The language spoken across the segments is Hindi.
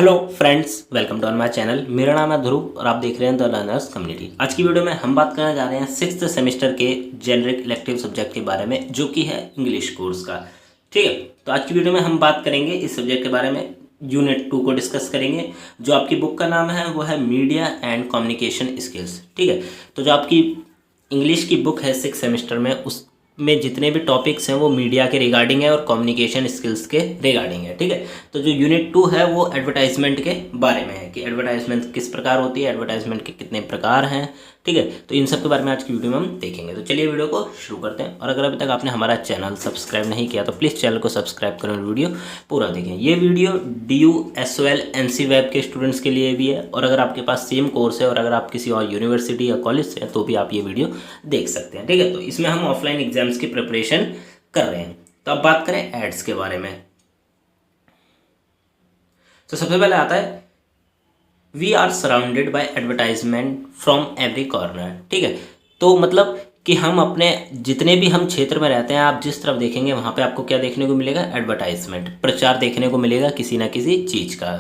Hello friends, welcome to my channel. मेरा नाम है ध्रुव और आप देख रहे हैं द लर्नर्स कम्युनिटी। आज की वीडियो में हम बात करने जा रहे हैं 6th सेमेस्टर के जेनरिक इलेक्टिव सब्जेक्ट के बारे में, जो कि है इंग्लिश कोर्स का। ठीक है, तो आज की वीडियो में हम बात करेंगे इस सब्जेक्ट के बारे में। यूनिट 2 को डिस्कस करेंगे। जो आपकी बुक का नाम है वो है मीडिया एंड कम्युनिकेशन स्किल्स। ठीक है, तो जो आपकी इंग्लिश की बुक है 6th सेमेस्टर में, उस में जितने भी टॉपिक्स हैं वो मीडिया के रिगार्डिंग है और कम्युनिकेशन स्किल्स के रिगार्डिंग है। ठीक है, तो जो यूनिट 2 है वो एडवर्टाइजमेंट के बारे में है कि एडवर्टाइजमेंट किस प्रकार होती है, एडवर्टाइजमेंट के कितने प्रकार हैं। ठीक है, तो इन सब के बारे में आज की वीडियो में हम देखेंगे। तो चलिए वीडियो को शुरू करते हैं। और अगर अभी तक आपने हमारा चैनल सब्सक्राइब नहीं किया तो प्लीज़ चैनल को सब्सक्राइब करें और वीडियो पूरा देखें। ये video DU SOL NC web के स्टूडेंट्स के लिए भी है, और अगर आपके पास सेम कोर्स है और अगर आप किसी और यूनिवर्सिटी या कॉलेज से हैं तो भी आप ये वीडियो देख सकते हैं। ठीक है, तो इसमें हम ऑफलाइन एग्जाम्स की प्रिपरेशन कर रहे हैं। तो अब बात करें एड्स के बारे में, तो सबसे पहले आता है we are surrounded by advertisement from every corner. ठीक है, तो मतलब कि हम अपने जितने भी हम क्षेत्र में रहते हैं, आप जिस तरफ देखेंगे वहाँ पे आपको क्या देखने को मिलेगा, एडवर्टाइजमेंट, प्रचार देखने को मिलेगा किसी ना किसी चीज़ का।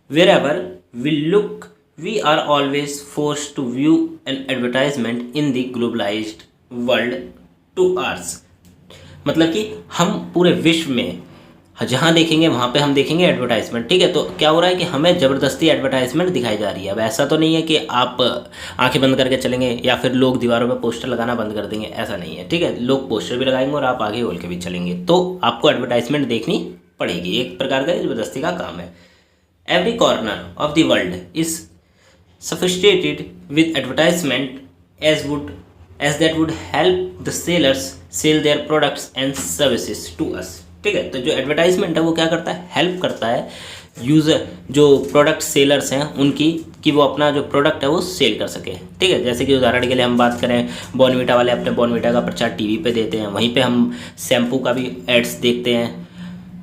Wherever we look we are always force to view an advertisement in the globalised world to ours. मतलब कि हम पूरे विश्व में जहाँ देखेंगे वहाँ पे हम देखेंगे एडवर्टाइजमेंट। ठीक है, तो क्या हो रहा है कि हमें ज़बरदस्ती एडवर्टाइजमेंट दिखाई जा रही है। अब ऐसा तो नहीं है कि आप आंखें बंद करके चलेंगे या फिर लोग दीवारों पे पोस्टर लगाना बंद कर देंगे, ऐसा नहीं है। ठीक है, लोग पोस्टर भी लगाएंगे और आप आगे खोल के भी चलेंगे, तो आपको एडवर्टाइजमेंट देखनी पड़ेगी। एक प्रकार का ज़बरदस्ती का काम है। Every corner of the world is sophisticated with advertisement as that would help the sellers sell their products and services to us। ठीक है, तो जो एडवर्टाइजमेंट है वो क्या करता है, हेल्प करता है यूज़र, जो प्रोडक्ट सेलर्स हैं उनकी, कि वो अपना जो प्रोडक्ट है वो सेल कर सके। ठीक है, जैसे कि उदाहरण के लिए हम बात करें, बॉर्नवीटा वाले अपने बॉर्नवीटा का प्रचार टीवी पे देते हैं, वहीं पे हम शैम्पू का भी एड्स देखते हैं,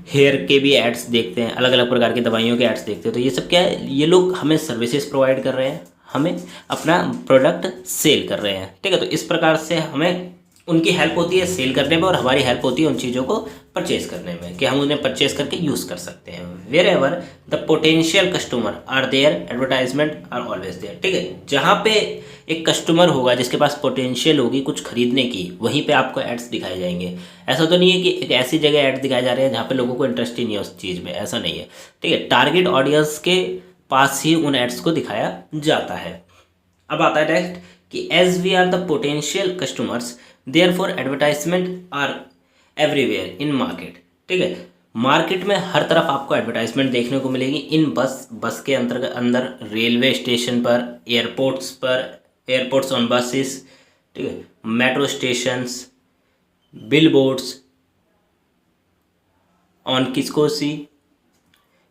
हेयर के भी एड्स देखते हैं, अलग अलग प्रकार की दवाइयों के एड्स देखते हैं। तो ये सब क्या है, ये लोग हमें सर्विसेज प्रोवाइड कर रहे हैं, हमें अपना प्रोडक्ट सेल कर रहे हैं। ठीक है, तो इस प्रकार से हमें उनकी हेल्प होती है सेल करने में और हमारी हेल्प होती है उन चीज़ों को परचेज करने में, कि हम उन्हें परचेज करके यूज़ कर सकते हैं। Wherever the potential customer are there advertisement are always there. ठीक है, जहाँ पे एक कस्टमर होगा जिसके पास पोटेंशियल होगी कुछ खरीदने की, वहीं पे आपको एड्स दिखाए जाएंगे। ऐसा तो नहीं है कि एक ऐसी जगह एड दिखाए जा रहे हैं जहाँ पे लोगों को इंटरेस्ट ही नहीं है उस चीज़ में, ऐसा नहीं है। ठीक है, टारगेट ऑडियंस के पास ही उन एड्स को दिखाया जाता है। अब आता है नेक्स्ट कि as we are the potential customers therefore advertisement are everywhere in market. ठीक है, मार्केट में हर तरफ आपको एडवर्टाइजमेंट देखने को मिलेगी। इन बस के अंदर, रेलवे स्टेशन पर, एयरपोर्ट्स ऑन बसेस, ठीक है, metro stations, billboards on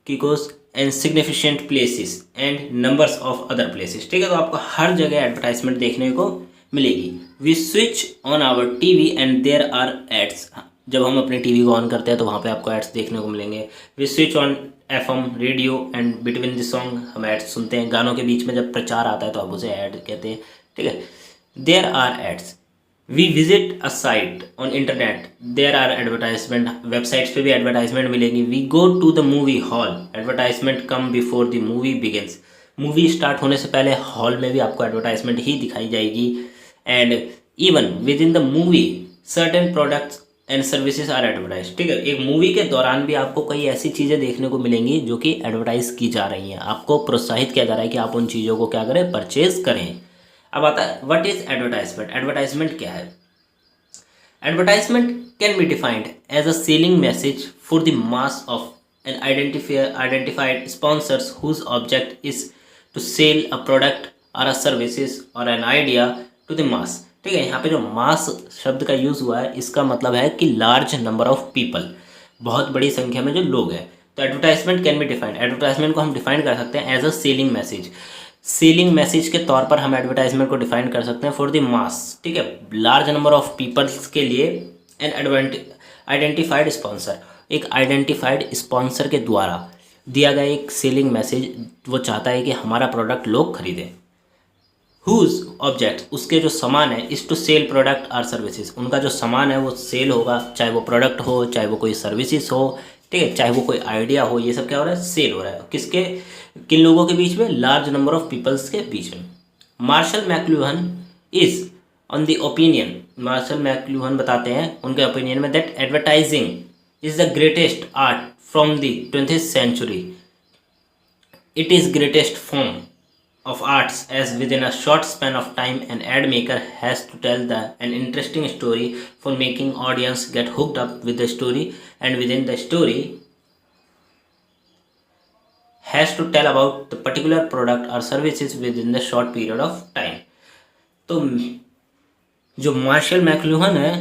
kiosks and significant places and numbers of other places. ठीक है, तो आपको हर जगह एडवर्टाइजमेंट देखने को मिलेगी। We switch on our TV and there are ads. जब हम अपने टीवी को ऑन करते हैं तो वहाँ पे आपको एड्स देखने को मिलेंगे। We switch on FM radio and between the song हम एड्स सुनते हैं। गानों के बीच में जब प्रचार आता है तो आप उसे ऐड कहते हैं। ठीक है, there are ads. We visit a site on internet, there are advertisement. Websites पे भी एडवर्टाइजमेंट मिलेगी। We go to the movie hall, advertisement come before the movie begins. Movie start होने से पहले हॉल में भी आपको एडवर्टाइजमेंट ही दिखाई जाएगी। And even within the movie certain products and services are advertise. ठीक है, एक मूवी के दौरान भी आपको कई ऐसी चीज़ें देखने को मिलेंगी जो कि एडवर्टाइज की जा रही हैं। आपको प्रोत्साहित किया जा रहा है कि आप उन चीज़ों को क्या करें, परचेज करें। अब आता है व्हाट इज एडवर्टाइजमेंट। एडवर्टाइजमेंट क्या है? Advertisement can be defined as a selling message for the mass of an identified sponsors whose object is to sell a product or a services or an idea to the mass. ठीक है, यहाँ पे जो मास शब्द का यूज़ हुआ है इसका मतलब है कि लार्ज नंबर ऑफ पीपल, बहुत बड़ी संख्या में जो लोग हैं। तो advertisement can be defined, advertisement को हम डिफाइन कर सकते हैं as a selling message. Selling message के तौर पर हम एडवर्टाइजमेंट को डिफाइन कर सकते हैं फॉर द मास। ठीक है, लार्ज नंबर ऑफ पीपल्स के लिए एन आइडेंटिफाइड स्पॉन्सर, एक आइडेंटिफाइड स्पॉन्सर के द्वारा दिया गया एक सेलिंग मैसेज, वो चाहता है कि हमारा प्रोडक्ट लोग खरीदें। हुज ऑब्जेक्ट, उसके जो सामान है, is to sell product or services. उनका जो सामान है वो सेल होगा, चाहे वो प्रोडक्ट हो चाहे वो कोई सर्विसेज हो। ठीक है, चाहे वो कोई आइडिया हो, ये सब क्या हो रहा है, सेल हो रहा है। किसके, किन लोगों के बीच में, लार्ज नंबर ऑफ पीपल्स के बीच में। Marshall McLuhan is on the opinion, Marshall McLuhan बताते हैं उनके ओपिनियन में, that advertising is the greatest art from the 20th century. It is greatest form of arts, as within a short span of time an ad maker has to tell an interesting story for making audience get hooked up with the story, and within the story has to tell about the particular product or services within the short period of time. तो जो मार्शल मैक्लुहन है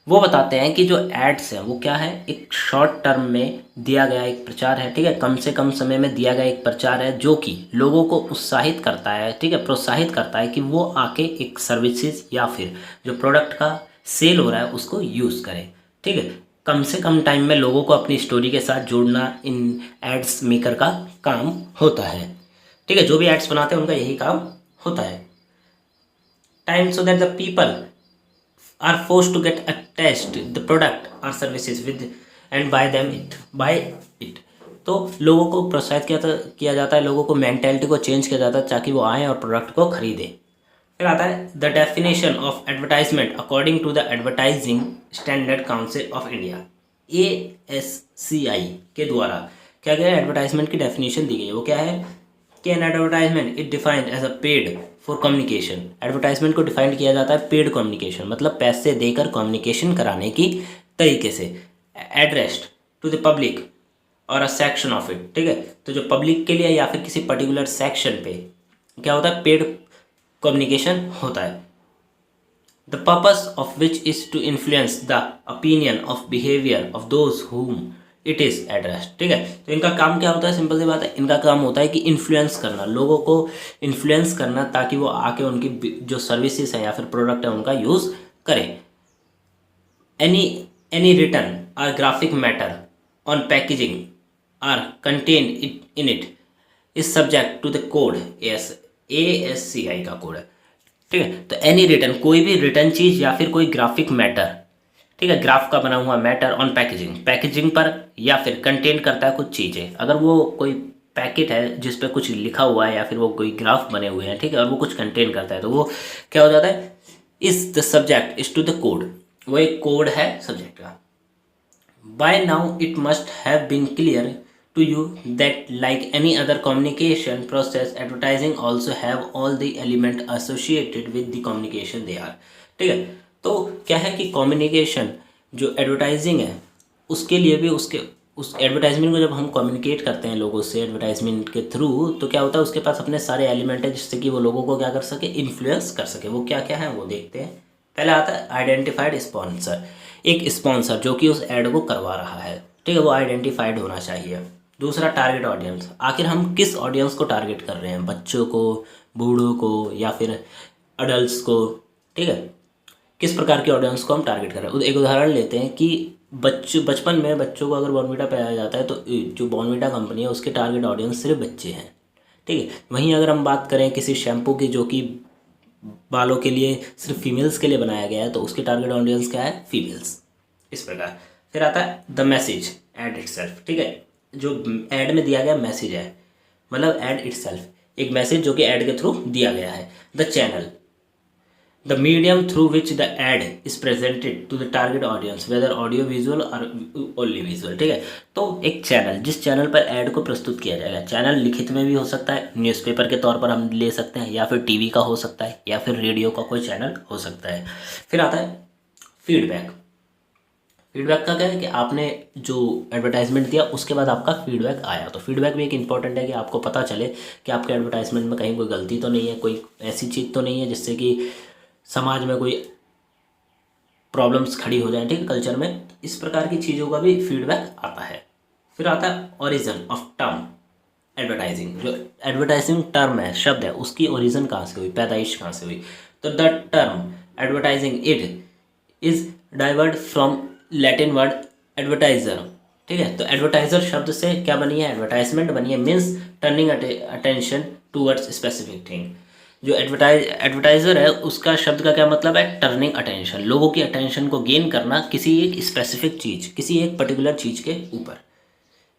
वो बताते हैं कि जो एड्स है वो क्या है, एक शॉर्ट टर्म में दिया गया एक प्रचार है, ठीक है, कम से कम समय में दिया गया एक प्रचार है जो कि लोगों को उत्साहित करता है, ठीक है, प्रोत्साहित करता है कि वो आके एक सर्विसेज या फिर जो प्रोडक्ट का सेल हो रहा है उसको यूज़ करें, ठीक है। कम से कम टाइम में लोगों को अपनी स्टोरी के साथ जोड़ना इन एड्स मेकर का काम होता है, ठीक है, जो भी एड्स बनाते हैं उनका यही काम होता है। Time so that the people are forced to get attached the product or services with and buy it. तो लोगों को प्रोत्साहित किया जाता है, लोगों को मेंटेलिटी को चेंज किया जाता है ताकि वो आएँ और प्रोडक्ट को खरीदें। फिर आता है the definition of advertisement according to the advertising standard council of India, ASCI के द्वारा क्या गया, एडवर्टाइजमेंट की डेफिनेशन दी गई है। वो क्या है कि an advertisement is defined as a paid for communication. Advertisement को डिफाइन किया जाता है पेड कम्युनिकेशन, मतलब पैसे देकर कम्युनिकेशन कराने की तरीके से, एड्रेस्ड टू द पब्लिक और अ सेक्शन ऑफ इट, ठीक है, तो जो पब्लिक के लिए या फिर किसी पर्टिकुलर सेक्शन पे क्या होता है, पेड कम्युनिकेशन होता है। The purpose of which is to influence the opinion of behaviour of those whom it is addressed, ठीक है। तो इनका काम क्या होता है, सिंपल सी बात है, इनका काम होता है कि इन्फ्लुएंस करना, लोगों को इन्फ्लुएंस करना ताकि वो आके उनकी जो सर्विसेज है या फिर प्रोडक्ट है उनका यूज़ करें। Any written or graphic matter on packaging or contain in it is subject to the code, ASCI का कोड है, ठीक है। तो एनी रिटर्न, कोई भी रिटर्न चीज़ या फिर कोई ग्राफिक मैटर, ठीक है, ग्राफ का बना हुआ मैटर ऑन पैकेजिंग, पैकेजिंग पर, या फिर कंटेन करता है कुछ चीज़ें। अगर वो कोई पैकेट है जिस पे कुछ लिखा हुआ है या फिर वो कोई ग्राफ बने हुए हैं, ठीक है, और वो कुछ कंटेन करता है तो वो क्या हो जाता है, is the subject is to the code, वो एक कोड है सब्जेक्ट का। By now it must have been clear to you that like any other communication process advertising also have all the element associated with the communication they are, ठीक है। तो क्या है कि कम्युनिकेशन जो एडवर्टाइजिंग है उसके लिए भी उस एडवर्टाइजमेंट को जब हम कम्युनिकेट करते हैं लोगों से एडवर्टाइजमेंट के थ्रू, तो क्या होता है उसके पास अपने सारे एलिमेंट है जिससे कि वो लोगों को क्या कर सके, इन्फ्लुएंस कर सके। वो क्या क्या है वो देखते हैं। पहले आता है आइडेंटिफाइड स्पॉन्सर, एक स्पॉन्सर जो कि उस एड को करवा रहा है, ठीक है, वो आइडेंटिफाइड होना चाहिए। दूसरा टारगेट ऑडियंस, आखिर हम किस ऑडियंस को टारगेट कर रहे हैं, बच्चों को, बूढ़ों को या फिर अडल्ट को, ठीक है, किस प्रकार के ऑडियंस को हम टारगेट कर रहे हैं। एक उदाहरण लेते हैं कि बचपन में बच्चों को अगर बॉर्नवीटा पिलाया जाता है तो जो बॉर्नवीटा कंपनी है उसके टारगेट ऑडियंस सिर्फ बच्चे हैं, ठीक है। वहीं अगर हम बात करें किसी शैम्पू की जो कि बालों के लिए सिर्फ फीमेल्स के लिए बनाया गया है तो उसके टारगेट ऑडियंस क्या है, फीमेल्स, इस प्रकार। फिर आता है द मैसेज एड इटसेल्फ, ठीक है, जो एड में दिया गया मैसेज है, मतलब एड इटसेल्फ, एक मैसेज जो कि एड के थ्रू दिया गया है। The channel, the medium through which the ad is presented to the target audience whether audio visual or only visual, ठीक है। तो एक चैनल, जिस चैनल पर एड को प्रस्तुत किया जाएगा, चैनल लिखित में भी हो सकता है, न्यूज़पेपर के तौर पर हम ले सकते हैं, या फिर टीवी का हो सकता है, या फिर रेडियो का कोई चैनल हो सकता है। फिर आता है फीडबैक। फीडबैक का क्या है कि आपने जो एडवर्टाइजमेंट दिया उसके बाद आपका फीडबैक आया, तो फीडबैक भी एक इंपॉर्टेंट है कि आपको पता चले कि आपके एडवर्टाइजमेंट में कहीं कोई गलती तो नहीं है, कोई ऐसी चीज़ तो नहीं है जिससे कि समाज में कोई प्रॉब्लम्स खड़ी हो जाए, ठीक है, कल्चर में। इस प्रकार की चीज़ों का भी फीडबैक आता है। फिर आता है ओरिजिन ऑफ टर्म एडवर्टाइजिंग, जो एडवर्टाइजिंग टर्म है, शब्द है, उसकी ओरिजिन कहाँ से हुई, पैदाइश कहाँ से हुई। तो the term advertising it is derived from Latin word advertiser, ठीक है। तो एडवर्टाइजर शब्द से क्या बनी है, एडवर्टाइजमेंट बनी है, means turning attention towards specific thing. जो एडवर्टाइजर है उसका शब्द का क्या मतलब है, टर्निंग अटेंशन, लोगों की अटेंशन को गेन करना किसी एक स्पेसिफिक चीज़, किसी एक पर्टिकुलर चीज़ के ऊपर,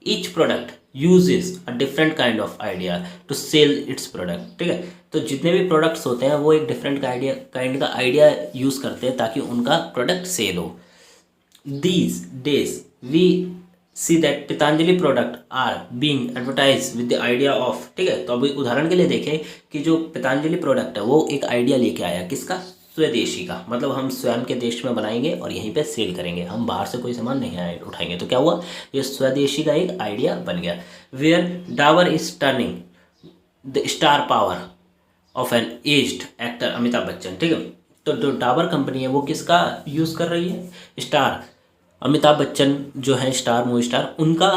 each product uses a different kind of idea to sell its product. ठीक है, तो जितने भी प्रोडक्ट्स होते हैं वो एक डिफरेंट काइंड का आइडिया यूज़ करते हैं ताकि उनका प्रोडक्ट सेल हो। These days we see that Patanjali product are being advertised with the idea of, ठीक है, तो अभी उदाहरण के लिए देखें कि जो पतंजलि प्रोडक्ट है वो एक आइडिया लेके आया, किसका? स्वदेशी का, मतलब हम स्वयं के देश में बनाएंगे और यहीं पे सेल करेंगे, हम बाहर से कोई सामान नहीं उठाएंगे। तो क्या हुआ, ये स्वदेशी का एक आइडिया बन गया। Where Dabur is turning the star power of an aged actor Amitabh Bachchan. ठीक है, तो जो डाबर कंपनी है वो किसका यूज़ कर रही है? स्टार अमिताभ बच्चन जो है स्टार, मूवी स्टार, उनका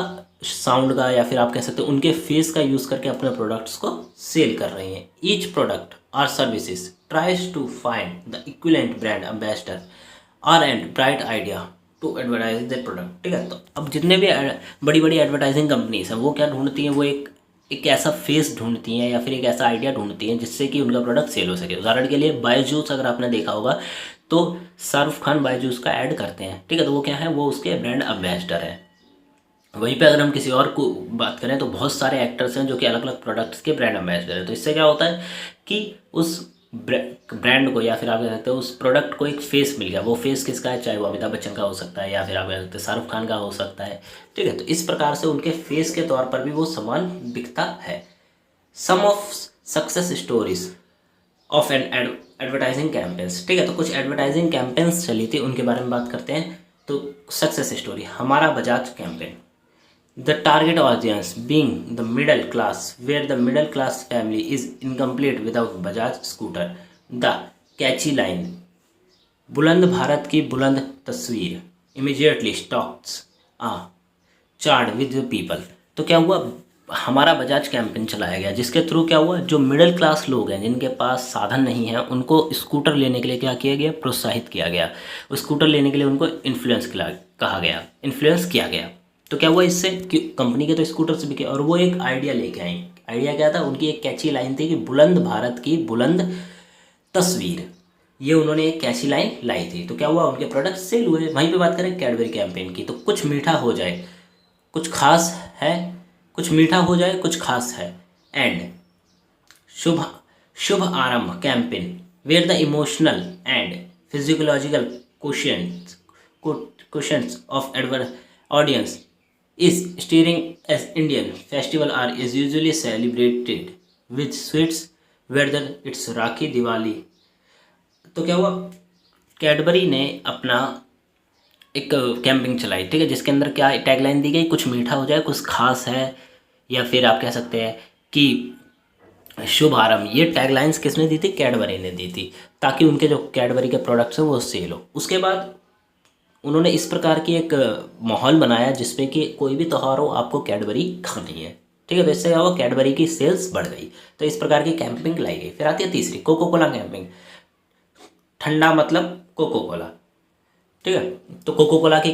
साउंड का या फिर आप कह सकते हो उनके फेस का यूज़ करके अपने प्रोडक्ट्स को सेल कर रही हैं। Each product or services tries to find the equivalent brand ambassador or and bright idea to advertise the product. ठीक है, तो अब जितने भी बड़ी बड़ी एडवर्टाइजिंग कंपनीज हैं वो क्या ढूंढती हैं, वो एक ऐसा फेस ढूंढती हैं या फिर एक ऐसा आइडिया ढूंढती हैं जिससे कि उनका प्रोडक्ट सेल हो सके। उदाहरण के लिए बायजूस अगर आपने देखा होगा तो शाहरुख खान बायजूस का ऐड करते हैं। ठीक है, तो वो क्या है, वो उसके ब्रांड एम्बेसडर है। वहीं पे अगर हम किसी और को बात करें तो बहुत सारे एक्टर्स हैं जो कि अलग अलग प्रोडक्ट्स के ब्रांड एम्बेसडर हैं। तो इससे क्या होता है कि उस ब्रांड को या फिर आप कह सकते हो उस प्रोडक्ट को एक फेस मिल गया। वो फेस किसका है, चाहे वो अमिताभ बच्चन का हो सकता है या फिर आप कह सकते हो शाहरुख खान का हो सकता है। ठीक है, तो इस प्रकार से उनके फेस के तौर पर भी वो सामान बिकता है। Some of success stories of an advertising campaigns. ठीक है, तो कुछ एडवर्टाइजिंग कैंपेन्स चली थी उनके बारे में बात करते हैं। तो सक्सेस स्टोरी, हमारा Bajaj campaign. The target audience being the middle class where the middle class family is incomplete without Bajaj scooter. The catchy line, बुलंद भारत की बुलंद तस्वीर, immediately strikes a chord with people. तो क्या हुआ, हमारा बजाज कैंपेन चलाया गया जिसके थ्रू क्या हुआ, जो मिडिल क्लास लोग हैं जिनके पास साधन नहीं है उनको स्कूटर लेने के लिए क्या किया गया, प्रोत्साहित किया गया। स्कूटर लेने के लिए उनको इन्फ्लुएंस किया गया। तो क्या हुआ इससे कि कंपनी के तो स्कूटर्स बिके और वो एक आइडिया लेके आई। आइडिया क्या था, उनकी एक कैची लाइन थी कि बुलंद भारत की बुलंद तस्वीर, ये उन्होंने एक कैची लाइन लाई थी। तो क्या हुआ, उनके प्रोडक्ट सेल हुए। वहीं पे बात करें कैडबरी कैंपेन की, तो कुछ मीठा हो जाए कुछ खास है, कुछ मीठा हो जाए कुछ खास है, and Shubh Shubh Aarambh campaign where the emotional and physiological questions of audience is steering as Indian festival are is usually celebrated with sweets whether it's Rakhi Diwali. तो क्या हुआ, कैडबरी ने अपना एक कैंपिंग चलाई। ठीक है, जिसके अंदर क्या टैगलाइन दी गई, कुछ मीठा हो जाए कुछ खास है, या फिर आप कह सकते हैं कि शुभ आरंभ। ये टैगलाइंस किसने दी थी, कैडबरी ने दी थी, ताकि उनके जो कैडबरी के प्रोडक्ट्स हैं वो सेल हो। उसके बाद उन्होंने इस प्रकार की एक माहौल बनाया जिसपे कि कोई भी त्यौहार हो आपको कैडबरी खानी है। ठीक है, तो इससे क्या हुआ, कैडबरी की सेल्स बढ़ गई। तो इस प्रकार की कैंपिंग लाई गई। फिर आती है तीसरी, कोको कोला कैंपिंग। ठंडा मतलब कोको कोला। ठीक है, तो कोको कोला की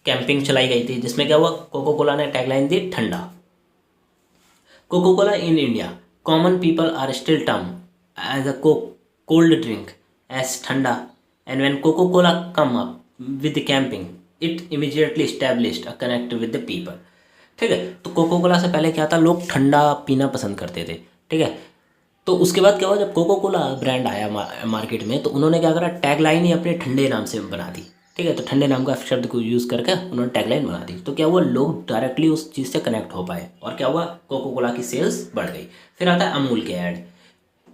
कैंपिंग चलाई गई थी जिसमें क्या हुआ, कोको कोला ने टैगलाइन दी ठंडा। Coca Cola in India common people are still term as a cold drink as ठंडा, and when Coca Cola come up with camping it immediately established a connect with the people. ठीक है, तो कोको कोला से पहले क्या था, लोग ठंडा पीना पसंद करते थे। ठीक है, तो उसके बाद क्या हुआ, जब कोको कोला ब्रांड आया मार्केट में तो उन्होंने क्या करा, टैगलाइन ही अपने ठंडे नाम से बना दी। ठीक है, तो ठंडे नाम का शब्द को यूज़ करके उन्होंने टैगलाइन बना दी। तो क्या हुआ, लोग डायरेक्टली उस चीज़ से कनेक्ट हो पाए और क्या हुआ, कोको कोला की सेल्स बढ़ गई। फिर आता है अमूल के ad,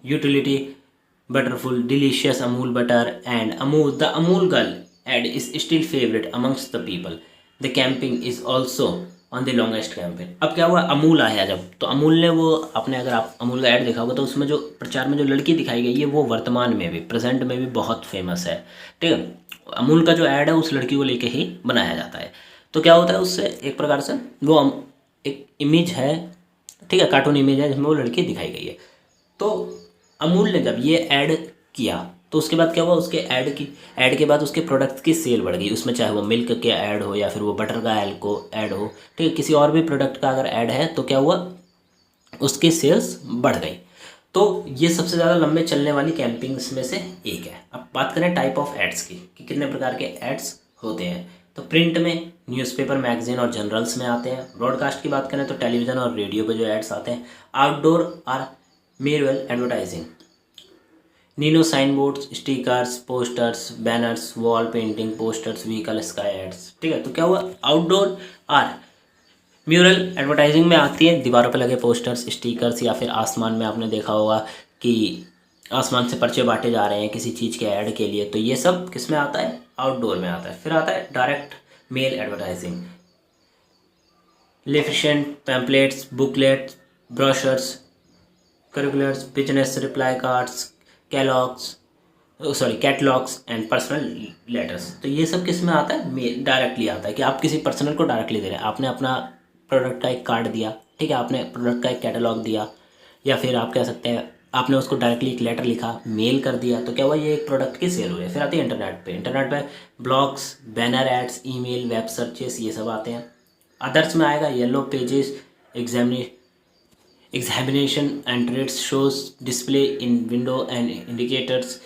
utility butterful delicious Amul butter and Amul the Amul girl ad is still favourite amongst the people. The camping is also on the longest campaign. अब क्या हुआ, अमूल आया जब, तो अमूल ने वो आपने अगर आप अमूल का ऐड देखा होगा तो उसमें जो प्रचार में जो लड़की दिखाई गई है वो वर्तमान में भी प्रेजेंट में भी बहुत फेमस है। ठीक है, अमूल का जो ऐड है उस लड़की को लेके ही बनाया जाता है। तो क्या होता है उससे, एक प्रकार से वो एक इमेज है, ठीक है, कार्टून इमेज है जिसमें वो लड़की दिखाई गई है। तो अमूल ने जब ये ऐड किया तो उसके बाद क्या हुआ, उसके ऐड के बाद उसके प्रोडक्ट्स की सेल बढ़ गई। उसमें चाहे वो मिल्क के ऐड हो या फिर वो बटर का ऐड हो, ठीक है, किसी और भी प्रोडक्ट का अगर ऐड है तो क्या हुआ, उसकी सेल्स बढ़ गई। तो ये सबसे ज़्यादा लंबे चलने वाली कैंपिंग्स में से एक है। अब बात करें टाइप ऑफ एड्स की कि कितने प्रकार के एड्स होते हैं। तो प्रिंट में न्यूज़पेपर, मैगजीन और जर्नल्स में आते हैं। ब्रॉडकास्ट की बात करें तो टेलीविज़न और रेडियो पे जो एड्स आते हैं। Outdoor or mural advertising, neon sign boards, stickers, posters, banners, wall painting, posters, vehicle, sky ads. ठीक है, तो क्या हुआ, आउटडोर आर म्यूरल एडवर्टाइजिंग में आती है दीवारों पर लगे पोस्टर्स, स्टिकर्स, या फिर आसमान में आपने देखा होगा कि आसमान से पर्चे बांटे जा रहे हैं किसी चीज़ के ऐड के लिए, तो ये सब किस में आता है, आउटडोर में आता है। फिर आता है डायरेक्ट मेल एडवर्टाइजिंग, लिफिशेंट, pamphlets, booklets, brochures, circulars, business reply cards, catalogs and personal letters. तो ये सब किस में आता है, मेल डायरेक्टली आता है कि आप किसी पर्सनल को डायरेक्टली दे रहे हैं। आपने अपना प्रोडक्ट का एक कार्ड दिया, ठीक है, आपने प्रोडक्ट का एक कैटलॉग दिया, या फिर आप कह सकते हैं आपने उसको डायरेक्टली एक लेटर लिखा, मेल कर दिया, तो क्या हुआ, ये एक प्रोडक्ट की सेल हुई है। फिर आती है इंटरनेट पे blogs, banner ads, email, web searches, ये सब आते हैं। अदर्स में आएगा yellow pages, examination and trades, shows, display in window and indicators,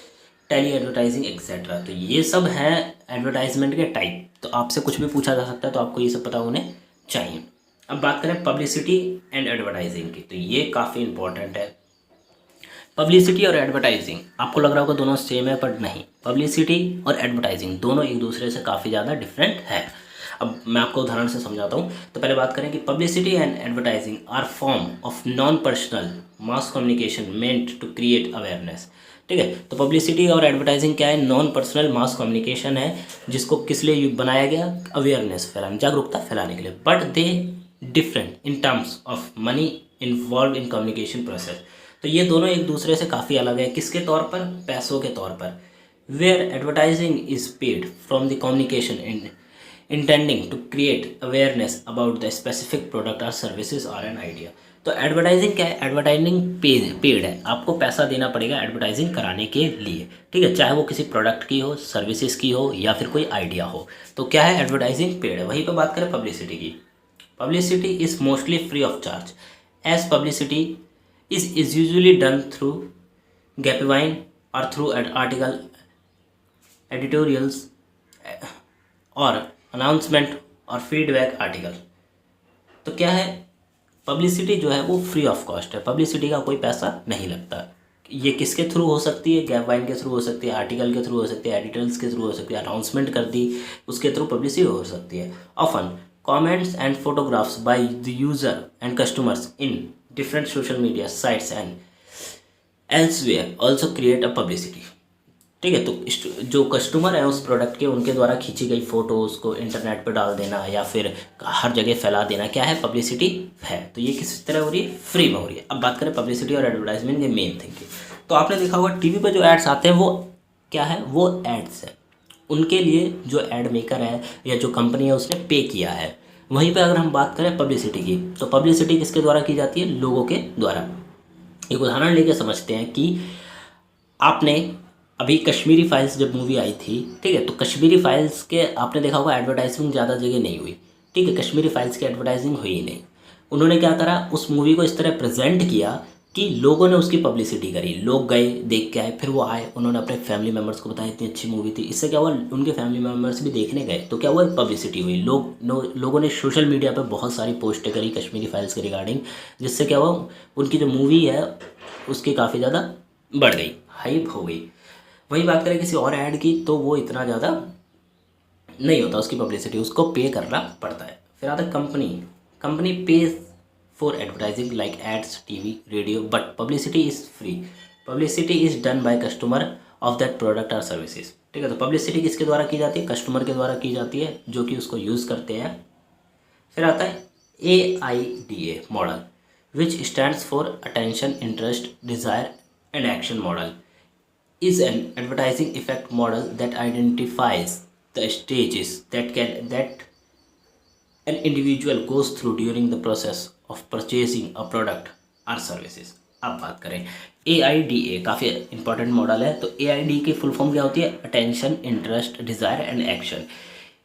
tele advertising etcetera. तो ये सब है एडवर्टाइजमेंट के टाइप। तो आपसे कुछ भी पूछा जा सकता है, तो आपको ये सब पता होने चाहिए। अब बात करें पब्लिसिटी एंड एडवर्टाइजिंग की, तो ये काफ़ी इंपॉर्टेंट है। पब्लिसिटी और एडवर्टाइजिंग, आपको लग रहा होगा दोनों सेम है, पर नहीं। पब्लिसिटी और एडवर्टाइजिंग दोनों एक दूसरे से काफ़ी ज़्यादा डिफरेंट है। अब मैं आपको उदाहरण से समझाता हूँ। तो पहले बात करें कि publicity and advertising are form of non personal mass communication meant to create awareness. ठीक है, तो पब्लिसिटी और एडवर्टाइजिंग क्या है, नॉन पर्सनल मास कम्युनिकेशन है, जिसको किस लिए बनाया गया, अवेयरनेस फैलाने, जागरूकता फैलाने के लिए। But they different in terms of money involve in communication process. तो ये दोनों एक दूसरे से काफ़ी अलग है, किसके तौर पर, पैसों के तौर पर। Where advertising is paid from the communication in intending to create awareness about the specific product or services or an idea. तो एडवर्टाइजिंग क्या है, एडवर्टाइजिंग पेड है, आपको पैसा देना पड़ेगा एडवर्टाइजिंग कराने के लिए। ठीक है, चाहे वो किसी प्रोडक्ट की हो, सर्विसेज की हो, या फिर कोई आइडिया हो, तो क्या है, एडवर्टाइजिंग पेड है। वहीं पर बात करें पब्लिसिटी की, publicity is mostly free of charge, as publicity is usually done through grapevine or through an article, editorials और अनाउंसमेंट और फीडबैक आर्टिकल। तो क्या है, पब्लिसिटी जो है वो फ्री ऑफ कॉस्ट है, पब्लिसिटी का कोई पैसा नहीं लगता। ये किसके थ्रू हो सकती है, ग्रैपवाइन के थ्रू हो सकती है, आर्टिकल के थ्रू हो सकती है, एडिटोरियल्स के थ्रू हो सकती है, अनाउंसमेंट कर दी उसके थ्रू पब्लिसिटी हो सकती है। Often comments and photographs by the user and customers in different social media sites and elsewhere also create a publicity। ठीक है, तो जो कस्टमर है उस प्रोडक्ट के, उनके द्वारा खींची गई फ़ोटोज़ को इंटरनेट पर डाल देना या फिर हर जगह फैला देना, क्या है, पब्लिसिटी है। तो ये किस तरह हो रही है, फ्री में हो रही है। अब बात करें पब्लिसिटी और एडवर्टाइजमेंट के मेन थिंग की, तो आपने देखा होगा टीवी पर जो एड्स आते हैं वो क्या है, वो एड्स है, उनके लिए जो एड मेकर है या जो कंपनी है उसने पे किया है। वहीं पे अगर हम बात करें पब्लिसिटी की, तो पब्लिसिटी किसके द्वारा की जाती है, लोगों के द्वारा। एक उदाहरण लेके समझते हैं कि आपने अभी कश्मीरी फाइल्स जब मूवी आई थी, ठीक है, तो कश्मीरी फाइल्स के आपने देखा होगा एडवर्टाइजिंग ज़्यादा जगह नहीं हुई। ठीक है, कश्मीरी फाइल्स की एडवर्टाइजिंग हुई ही नहीं। उन्होंने क्या करा, उस मूवी को इस तरह प्रेजेंट किया कि लोगों ने उसकी पब्लिसिटी करी, लोग गए देख के आए, फिर वो आए, उन्होंने अपने फैमिली मेम्बर्स को बताया इतनी अच्छी मूवी थी। इससे क्या हुआ, उनके फैमिली मेम्बर्स भी देखने गए, तो क्या हुआ, पब्लिसिटी हुई। लोगों ने सोशल मीडिया पर बहुत सारी पोस्टें करी कश्मीरी फाइल्स के रिगार्डिंग, जिससे क्या हुआ, उनकी जो मूवी है उसकी काफ़ी ज़्यादा बढ़ गई, हाइप हो गई। वही बात करें किसी और ऐड की, तो वो इतना ज़्यादा नहीं होता उसकी पब्लिसिटी, उसको पे करना पड़ता है। फिर आता है company page for advertising like ads, TV, radio, but publicity is free. Publicity is done by customer of that product or services। ठीक है, तो पब्लिसिटी किसके द्वारा की जाती है, कस्टमर के द्वारा की जाती है, जो कि उसको यूज़ करते हैं। फिर आता है AIDA model, which stands for attention, interest, desire and action model, is an advertising effect model that identifies the stages that an individual goes through during the process of purchasing a product or services। अब बात करें AIDA, काफ़ी इंपॉर्टेंट मॉडल है। तो AIDA की फुल फॉर्म क्या होती है, attention, interest, desire and action,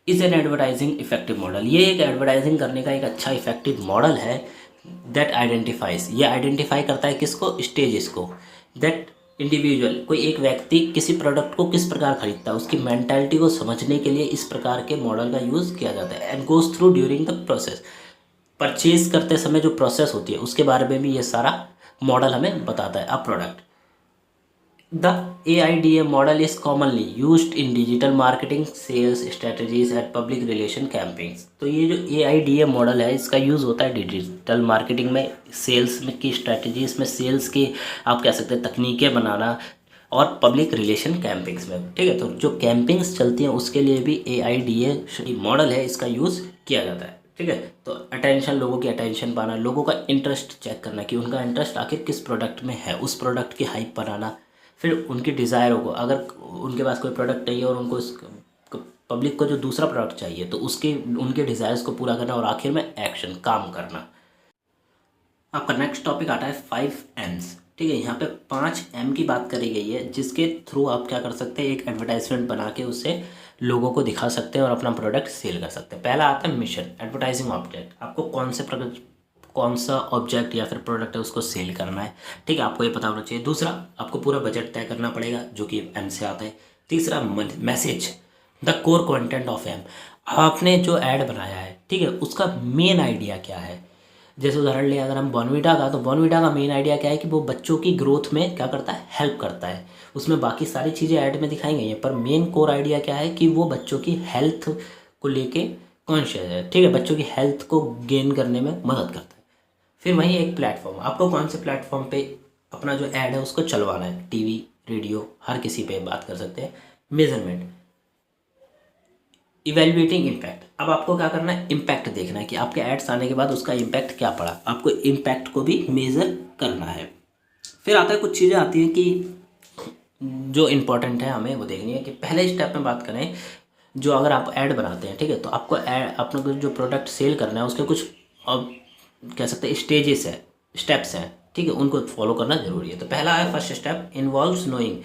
is an advertising effective model. ये एक एडवर्टाइजिंग करने का एक अच्छा इफेक्टिव मॉडल है। दैट आइडेंटिफाइज, ये आइडेंटिफाई करता है किसको, स्टेजेस को, दैट इंडिविजुअल, कोई एक व्यक्ति किसी प्रोडक्ट को किस प्रकार खरीदता है, उसकी मेंटालिटी को समझने के लिए इस प्रकार के मॉडल का यूज़ किया जाता है। And goes through during the process, purchase करते समय जो प्रोसेस होती है उसके बारे में भी ये सारा मॉडल हमें बताता है। A product, the AIDA model is commonly used in digital marketing, sales strategies and public relation campaigns. तो ये जो AIDA मॉडल है इसका यूज़ होता है डिजिटल मार्केटिंग में, सेल्स में की स्ट्रेटजीज में, सेल्स की आप कह सकते हैं तकनीकें बनाना, और पब्लिक रिलेशन कैंपिंग्स में। ठीक है, तो जो कैंपिंग्स चलती हैं उसके लिए भी AIDA मॉडल है इसका यूज़ किया जाता है। ठीक है, तो अटेंशन, लोगों की अटेंशन पाना, लोगों का इंटरेस्ट चेक करना कि उनका इंटरेस्ट आखिर किस प्रोडक्ट में है, उस प्रोडक्ट की हाइप बनाना, फिर उनकी डिज़ायरों को, अगर उनके पास कोई प्रोडक्ट चाहिए और उनको पब्लिक को जो दूसरा प्रोडक्ट चाहिए तो उसके उनके डिज़ायर्स को पूरा करना, और आखिर में एक्शन, काम करना। आपका नेक्स्ट टॉपिक आता है 5 M's। ठीक है, यहाँ पे 5 M की बात करी गई है जिसके थ्रू आप क्या कर सकते हैं, एक एडवर्टाइजमेंट बना के उससे लोगों को दिखा सकते हैं और अपना प्रोडक्ट सेल कर सकते हैं। पहला आता है मिशन, एडवर्टाइजिंग ऑब्जेक्ट, आपको कौन सा ऑब्जेक्ट या फिर प्रोडक्ट है उसको सेल करना है। ठीक है, आपको ये पता होना चाहिए। दूसरा, आपको पूरा बजट तय करना पड़ेगा जो कि M से आता है। तीसरा, message, the core content of M, आपने जो ऐड बनाया है ठीक है उसका मेन आइडिया क्या है। जैसे उदाहरण ले अगर हम बॉर्नविटा का, तो बॉर्नविटा का मेन आइडिया क्या है कि वो बच्चों की ग्रोथ में क्या करता है, हेल्प करता है। उसमें बाकी सारी चीज़ें ऐड में दिखाई गई हैं पर मेन कोर आइडिया क्या है कि वो बच्चों की हेल्थ को लेके कॉन्शियस है। ठीक है, बच्चों की हेल्थ को गेन करने में मदद करता है। फिर वहीं एक प्लेटफॉर्म, आपको कौन से प्लेटफॉर्म पे अपना जो ऐड है उसको चलवाना है, टीवी, रेडियो, हर किसी पे बात कर सकते हैं। मेजरमेंट, इवेल्युएटिंग इम्पैक्ट, अब आपको क्या करना है, इम्पैक्ट देखना है कि आपके एड्स आने के बाद उसका इम्पैक्ट क्या पड़ा, आपको इम्पैक्ट को भी मेज़र करना है। फिर आता है कुछ चीज़ें आती हैं कि जो इम्पोर्टेंट है हमें वो देखनी है। कि पहले स्टेप में बात करें, जो अगर आप ऐड बनाते हैं ठीक है तो आपको अपने को जो प्रोडक्ट सेल करना है उसके कुछ अब कह सकते हैं स्टेजेस है, स्टेप्स हैं। ठीक है, उनको फॉलो करना जरूरी है। तो पहला है, first step involves knowing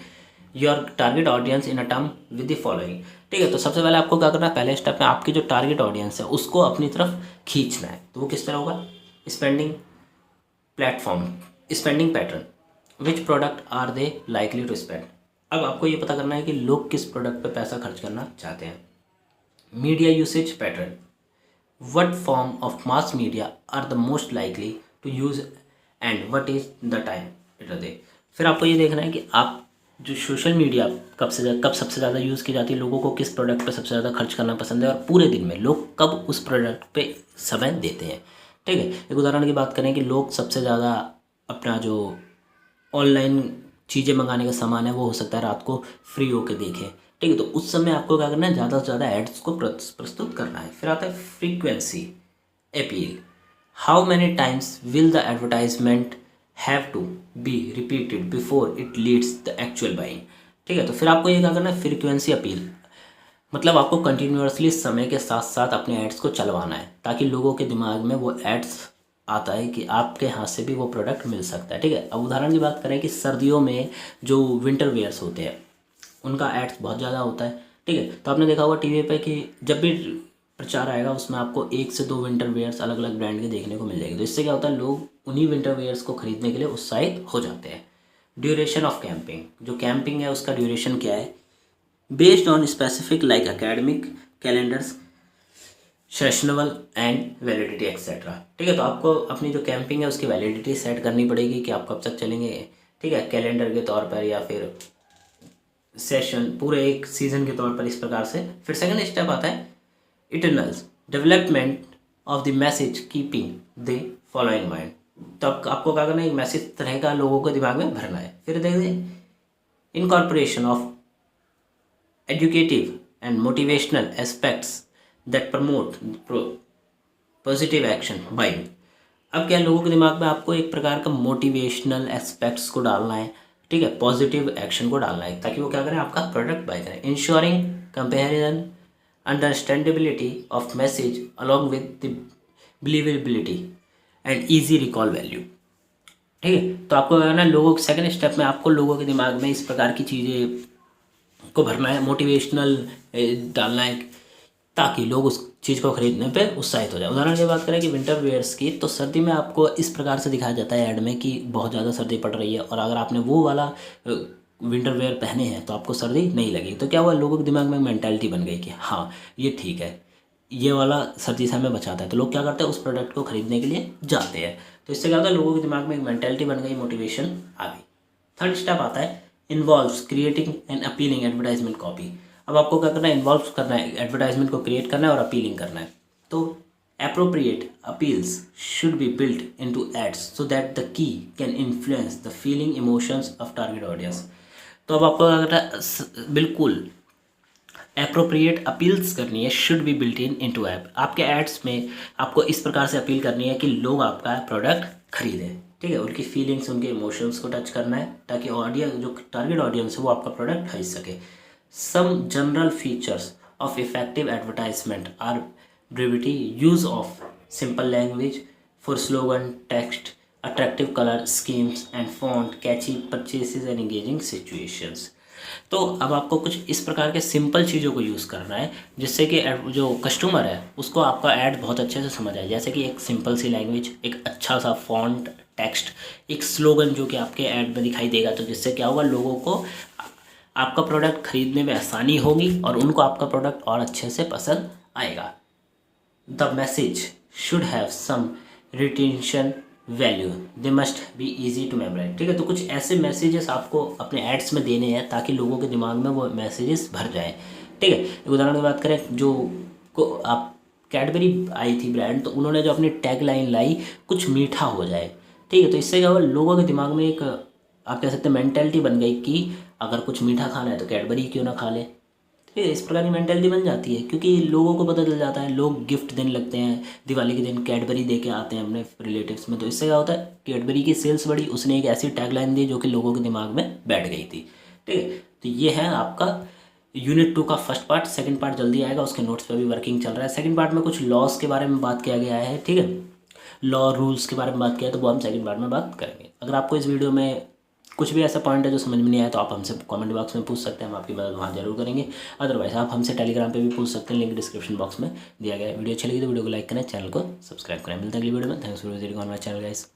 your target audience in a term with the following. ठीक है, तो सबसे पहले आपको क्या करना है, पहले स्टेप में आपकी जो टारगेट ऑडियंस है उसको अपनी तरफ खींचना है। तो वो किस तरह होगा, spending platform, spending pattern, which product are they likely to spend. अब आपको ये पता करना है कि लोग किस प्रोडक्ट पे पैसा खर्च करना चाहते हैं। Media usage pattern, what form of mass media are the most likely to use and what is the time it is। फिर आपको ये देखना है कि आप जो सोशल मीडिया कब सबसे ज़्यादा यूज़ की जाती है, लोगों को किस प्रोडक्ट पे सबसे ज़्यादा खर्च करना पसंद है और पूरे दिन में लोग कब उस प्रोडक्ट पे समय देते हैं। ठीक है, एक उदाहरण की बात करें कि लोग सबसे ज़्यादा अपना जो ऑनलाइन चीज़ें मंगाने का सामान है वो हो सकता है रात को फ्री होकर देखें। ठीक है, तो उस समय आपको क्या करना है, ज़्यादा से ज़्यादा एड्स को प्रस्तुत करना है। फिर आता है frequency appeal, how many times will the advertisement have to be repeated before it leads the actual buying. ठीक है, तो फिर आपको ये क्या करना है, फ्रीक्वेंसी अपील, मतलब आपको कंटिन्यूअसली समय के साथ साथ अपने एड्स को चलवाना है ताकि लोगों के दिमाग में वो एड्स आता है कि आपके हाथ से भी वो प्रोडक्ट मिल सकता है। ठीक है, अब उदाहरण की बात करें कि सर्दियों में जो विंटर वेयर्स होते हैं उनका एड्स बहुत ज़्यादा होता है। ठीक है, तो आपने देखा होगा टीवी पे कि जब भी प्रचार आएगा उसमें आपको 1 से 2 विंटर वेयर्स अलग अलग ब्रांड के देखने को मिल जाएगी। तो इससे क्या होता है, लोग उन्हीं विंटर वेयर्स को खरीदने के लिए उत्साहित हो जाते हैं। ड्यूरेशन ऑफ कैंपिंग, जो कैंपिंग है उसका ड्यूरेशन क्या है, based on specific like academic calendars, sessional and validity etcetera. ठीक है, तो आपको अपनी जो कैंपिंग है उसकी वैलिडिटी सेट करनी पड़ेगी कि आप कब तक चलेंगे। ठीक है, कैलेंडर के तौर पर या फिर सेशन पूरे एक सीज़न के तौर पर, इस प्रकार से। फिर सेकंड स्टेप आता है eternals, development of the message keeping the following mind. तो आपको क्या करना है, एक मैसेज तरह का लोगों को दिमाग में भरना है। फिर देखिए incorporation of educative and motivational aspects that promote positive action buying. अब क्या लोगों के दिमाग में आपको एक प्रकार का मोटिवेशनल एस्पेक्ट्स को डालना है। ठीक है, पॉजिटिव एक्शन को डालना है ताकि वो क्या करें, आपका प्रोडक्ट बाय करें। Ensuring comparison understandability of message along with the believability and easy recall value. ठीक है, तो आपको क्या करना है, लोगों सेकंड स्टेप में आपको लोगों के दिमाग में इस प्रकार की चीज़ें को भरना है, मोटिवेशनल डालना है ताकि लोग उस चीज़ को खरीदने पे उत्साहित हो जाए। उदाहरण की बात करें कि विंटर वेयर्स की, तो सर्दी में आपको इस प्रकार से दिखाया जाता है ऐड में कि बहुत ज़्यादा सर्दी पड़ रही है, और अगर आपने वो वाला विंटर वेयर पहने हैं तो आपको सर्दी नहीं लगी। तो क्या हुआ, लोगों के दिमाग में मेंटालिटी बन गई कि हाँ ये ठीक है, ये वाला सर्दी से हमें बचाता है, तो लोग क्या करते हैं, उस प्रोडक्ट को खरीदने के लिए जाते हैं। तो इससे क्या होता है, लोगों के दिमाग में एक मेंटालिटी बन गई, मोटिवेशन आ गई। थर्ड स्टेप आता है involves creating and appealing advertisement copy. अब आपको क्या करना है, इन्वॉल्व करना है, एडवर्टाइजमेंट को क्रिएट करना है और अपीलिंग करना है। तो appropriate appeals should be built into ads so that the key can influence the feeling emotions of target audience। तो अब आपको क्या करना है, बिल्कुल अप्रोप्रिएट अपील्स करनी है, should be built in into app. आपके एड्स में आपको इस प्रकार से अपील करनी है कि लोग आपका प्रोडक्ट खरीदें, ठीक है, उनकी फीलिंग्स, उनके इमोशंस को टच करना है, ताकि ऑडियंस, जो टारगेट ऑडियंस है, वो आपका प्रोडक्ट खरीद सके। Some general features of effective advertisement are brevity, use of simple language for slogan, text, attractive colour schemes and font, catchy purchases and engaging situations. तो अब आपको कुछ इस प्रकार के सिंपल चीज़ों को यूज़ करना है जिससे कि जो कस्टमर है उसको आपका ऐड बहुत अच्छे से समझ आए। जैसे कि एक सिंपल सी लैंग्वेज, एक अच्छा सा फॉन्ट, टेक्स्ट, एक स्लोगन जो कि आपके ऐड में दिखाई देगा, तो जिससे क्या होगा, लोगों को आपका प्रोडक्ट खरीदने में आसानी होगी और उनको आपका प्रोडक्ट और अच्छे से पसंद आएगा। The message should have some retention value, they must be easy to memorise. ठीक है, तो कुछ ऐसे मैसेजेस आपको अपने एड्स में देने हैं ताकि लोगों के दिमाग में वो मैसेजेस भर जाएं। ठीक है, एक उदाहरण की बात करें, जो को आप कैडबरी आई थी ब्रांड, तो उन्होंने जो अपनी टैग लाइन लाई, कुछ मीठा हो जाए। ठीक है, तो इससे क्या हुआ, लोगों के दिमाग में एक, आप कह सकते हैं, मेंटेलिटी बन गई कि अगर कुछ मीठा खाना है तो कैडबरी क्यों ना खा ले। ठीक है, इस प्रकार की मेंटेलिटी बन जाती है क्योंकि लोगों को पता चल जाता है, लोग गिफ्ट देने लगते हैं, दिवाली के दिन कैडबरी दे के आते हैं अपने रिलेटिव्स में। तो इससे क्या होता है, कैडबरी की सेल्स बढ़ी, उसने एक ऐसी टैगलाइन दी जो कि लोगों के दिमाग में बैठ गई थी। ठीक है, तो ये है आपका यूनिट 2 का फर्स्ट पार्ट। सेकंड पार्ट जल्दी आएगा, उसके नोट्स पे भी वर्किंग चल रहा है। सेकंड पार्ट में कुछ लॉस के बारे में बात किया गया है, ठीक है, लॉ रूल्स के बारे में बात किया है, तो वो हम सेकंड पार्ट में बात करेंगे। अगर आपको इस वीडियो में कुछ भी ऐसा पॉइंट है जो समझ में नहीं आया तो आप हमसे कमेंट बॉक्स में पूछ सकते हैं, हम आपकी मदद वहाँ जरूर करेंगे। अदरवाइज आप हमसे टेलीग्राम पे भी पूछ सकते हैं, लिंक डिस्क्रिप्शन बॉक्स में दिया गया है। वीडियो अच्छी लगी तो वीडियो को लाइक करें, चैनल को सब्सक्राइब करें। मिलते हैं अगली वीडियो में। Thanks for visiting on my channel guys.